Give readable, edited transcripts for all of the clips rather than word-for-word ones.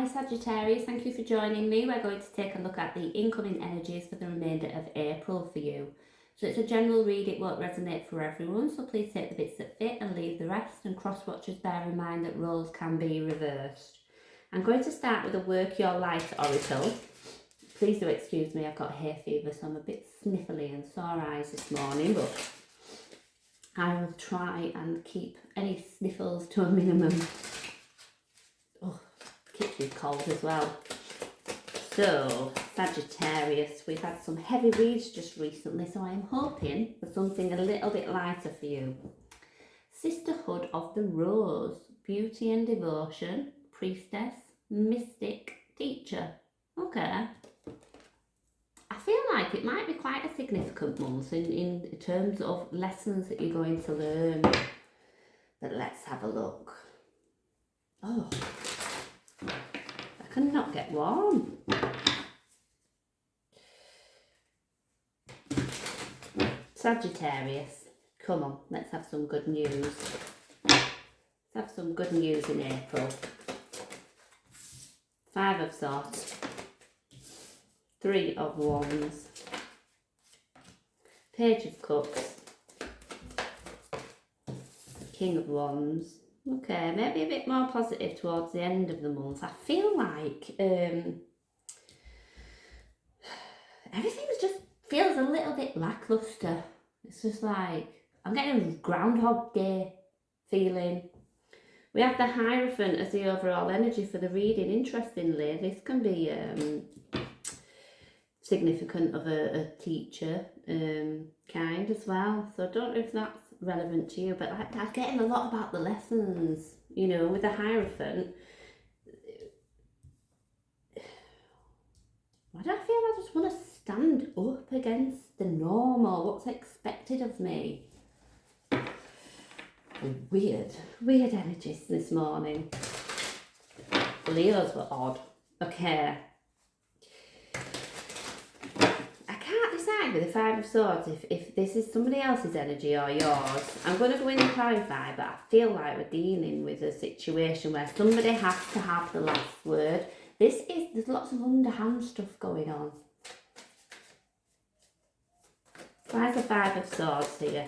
Hi Sagittarius, thank you for joining me. We're going to take a look at the incoming energies for the remainder of April for you. So it's a general read, it won't resonate for everyone, so please take the bits that fit and leave the rest, and cross watchers bear in mind that roles can be reversed. I'm going to start with a Work Your Light oracle. Please do excuse me, I've got hay fever, so I'm a bit sniffly and sore eyes this morning, but I will try and keep any sniffles to a minimum. Oh, kitchen's cold as well. So, Sagittarius, we've had some heavy reads just recently, so I'm hoping for something a little bit lighter for you. Sisterhood of the Rose, beauty and devotion, priestess, mystic, teacher. Okay. I feel like it might be quite a significant month in terms of lessons that you're going to learn. But let's have a look. Oh, I cannot get warm. Sagittarius, come on, let's have some good news. Let's have some good news in April. 5 of Swords, 3 of Wands, Page of Cups, King of Wands. Okay, maybe a bit more positive towards the end of the month. I feel like everything just feels a little bit lackluster. It's just like, I'm getting a Groundhog Day feeling. We have the Hierophant as the overall energy for the reading. Interestingly, this can be significant of a teacher kind as well. So I don't know if that's relevant to you, but I'm getting a lot about the lessons, you know, with the Hierophant. Why do I feel I just want to stand up against the norm or what's expected of me? Weird energies this morning. Leos were odd. Okay. With the 5 of Swords, if this is somebody else's energy or yours, I'm going to go in and clarify, but I feel like we're dealing with a situation where somebody has to have the last word. There's lots of underhand stuff going on. Why is the 5 of Swords here?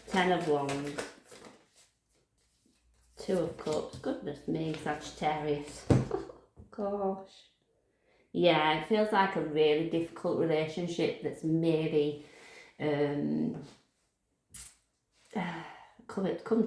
10 of Wands, 2 of Cups. Goodness me, Sagittarius. Gosh. Yeah, it feels like a really difficult relationship that's maybe come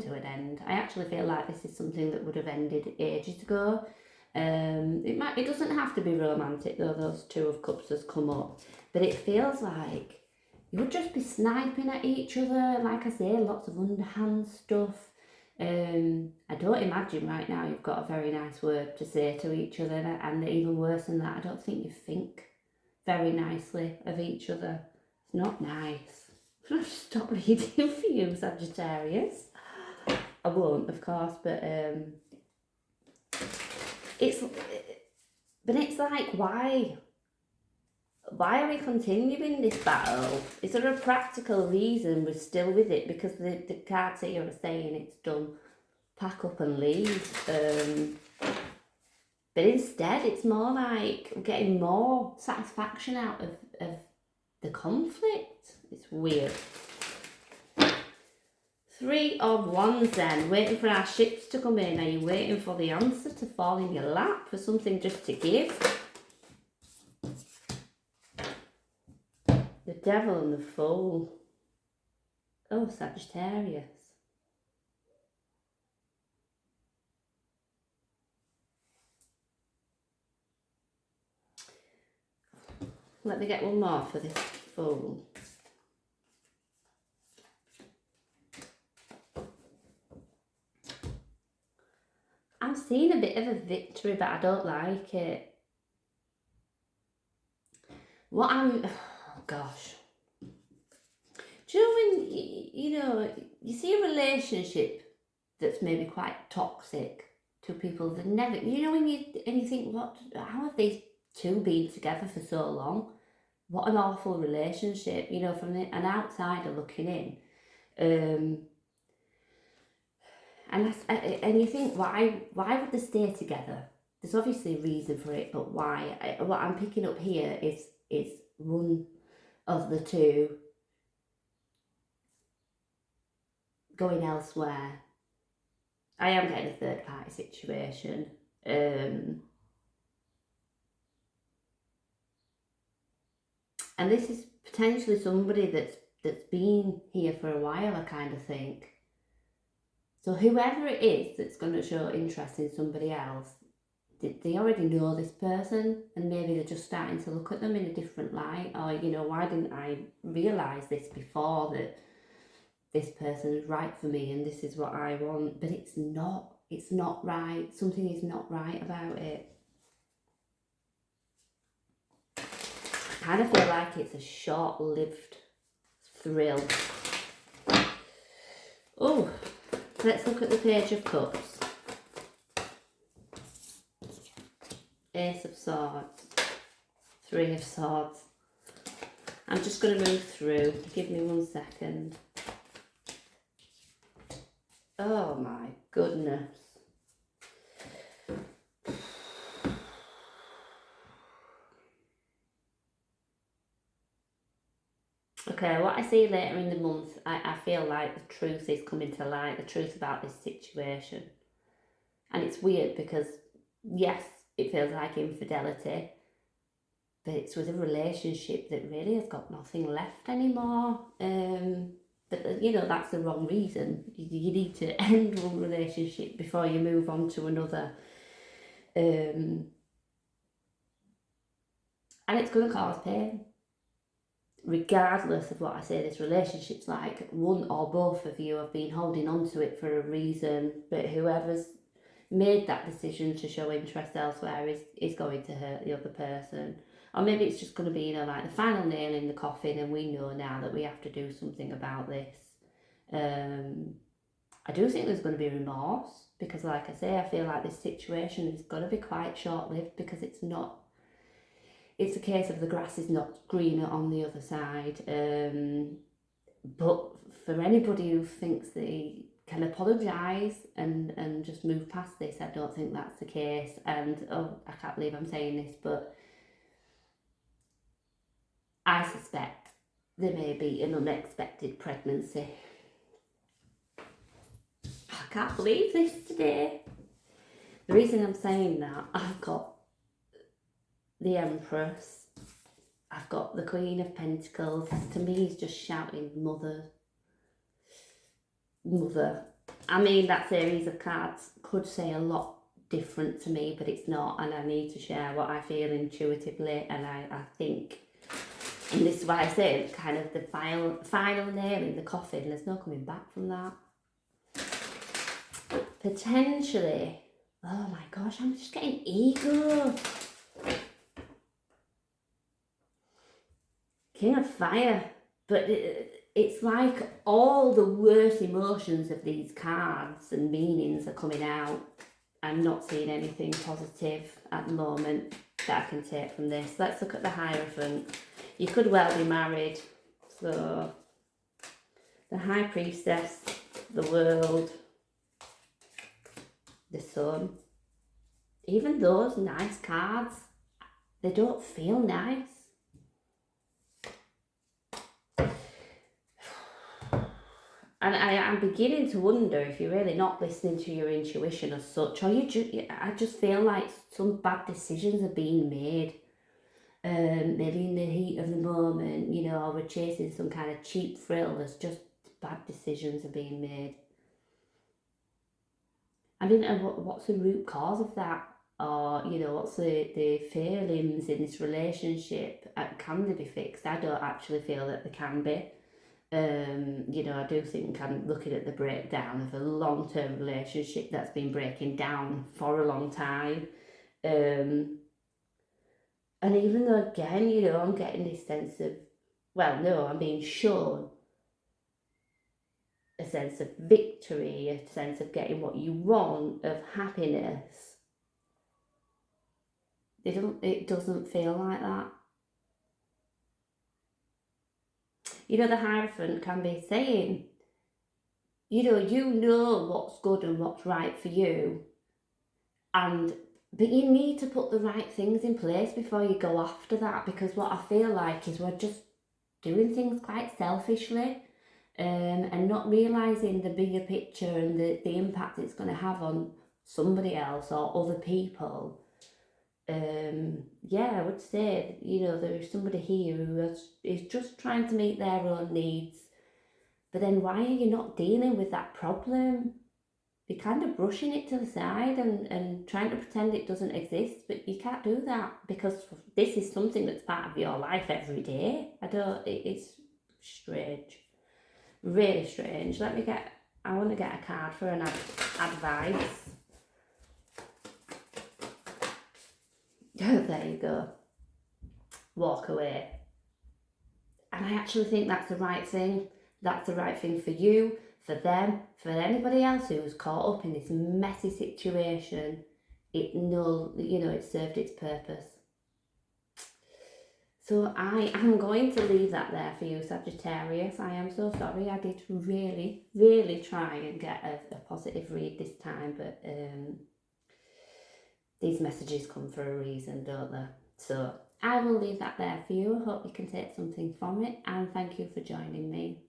to an end. I actually feel like this is something that would have ended ages ago. It doesn't have to be romantic though, those 2 of Cups has come up, but it feels like you would just be sniping at each other. Like I say, lots of underhand stuff. I don't imagine right now you've got a very nice word to say to each other, and even worse than that, I don't think you think very nicely of each other. It's not nice. I'll stop reading for you, Sagittarius. I won't, of course, but it's like, why are we continuing this battle? Is there a practical reason we're still with it? Because the cards here are saying it's done, pack up and leave. But instead, it's more like we're getting more satisfaction out of the conflict. It's weird. 3 of Wands then, waiting for our ships to come in. Are you waiting for the answer to fall in your lap, for something just to give? The Devil and the Fool. Oh, Sagittarius. Let me get one more for this Fool. I'm seeing a bit of a victory, but I don't like it. Oh gosh. Do you know when, you know, you see a relationship that's maybe quite toxic, two people that never, you know, when you think, how have these two been together for so long? What an awful relationship, you know, from an outsider looking in. and you think, why would they stay together? There's obviously a reason for it, but why? What I'm picking up here is one of the two going elsewhere. I am getting a third party situation. And this is potentially somebody that's been here for a while, I kind of think. So whoever it is that's going to show interest in somebody else, they already know this person, and maybe they're just starting to look at them in a different light. Or, you know, why didn't I realise this before, that this person is right for me and this is what I want? But it's not right. Something is not right about it. I kind of feel like it's a short-lived thrill. Oh, let's look at the Page of Cups. Ace of Swords. Three of Swords. I'm just going to move through. Give me 1 second. Oh my goodness. Okay, what I see later in the month, I feel like the truth is coming to light, the truth about this situation. And it's weird because, yes, it feels like infidelity, but it's with a relationship that really has got nothing left anymore. But, you know, that's the wrong reason. You need to end one relationship before you move on to another. And it's going to cause pain. Regardless of what I say this relationship's like, one or both of you have been holding on to it for a reason, but whoever's made that decision to show interest elsewhere is going to hurt the other person. Or maybe it's just going to be, you know, like the final nail in the coffin, and we know now that we have to do something about this. I do think there's going to be remorse, because like I say, I feel like this situation is going to be quite short-lived, because it's a case of the grass is not greener on the other side. But for anybody who thinks they can apologise and just move past this, I don't think that's the case. And I can't believe I'm saying this, but I suspect there may be an unexpected pregnancy. I can't believe this today. The reason I'm saying that, I've got the Empress, I've got the Queen of Pentacles. To me, he's just shouting mother. I mean, that series of cards could say a lot different to me, but it's not, and I need to share what I feel intuitively. And I think, and this is why I say it's kind of the final nail in the coffin. There's no coming back from that. Potentially, oh my gosh, I'm just getting ego. King of Fire, but it's like all the worst emotions of these cards and meanings are coming out. I'm not seeing anything positive at the moment that I can take from this. Let's look at the Hierophant. You could well be married. So, the High Priestess, the World, the Sun. Even those nice cards, they don't feel nice. And I'm beginning to wonder if you're really not listening to your intuition as such, or I just feel like some bad decisions are being made. Maybe in the heat of the moment, you know, or we're chasing some kind of cheap thrill. There's just bad decisions are being made. I don't know what's the root cause of that, or, you know, what's the failings in this relationship. Can they be fixed? I don't actually feel that they can be. You know, I do think I'm looking at the breakdown of a long-term relationship that's been breaking down for a long time. And even though, again, you know, I'm getting this sense of, well, no, I'm being shown a sense of victory, a sense of getting what you want, of happiness. It doesn't feel like that. You know, the Hierophant can be saying, you know what's good and what's right for you, but you need to put the right things in place before you go after that, because what I feel like is we're just doing things quite selfishly, and not realising the bigger picture and the impact it's going to have on somebody else or other people. Yeah, I would say, there is somebody here is just trying to meet their own needs, but then why are you not dealing with that problem? You're kind of brushing it to the side and trying to pretend it doesn't exist, but you can't do that because this is something that's part of your life every day. It's strange. Really strange. I want to get a card for an advice. There you go. Walk away. And I actually think that's the right thing. That's the right thing for you, for them, for anybody else who's caught up in this messy situation. It served its purpose. So I am going to leave that there for you, Sagittarius. I am so sorry. I did really, really try and get a positive read this time, but these messages come for a reason, don't they? So I will leave that there for you. I hope you can take something from it, and thank you for joining me.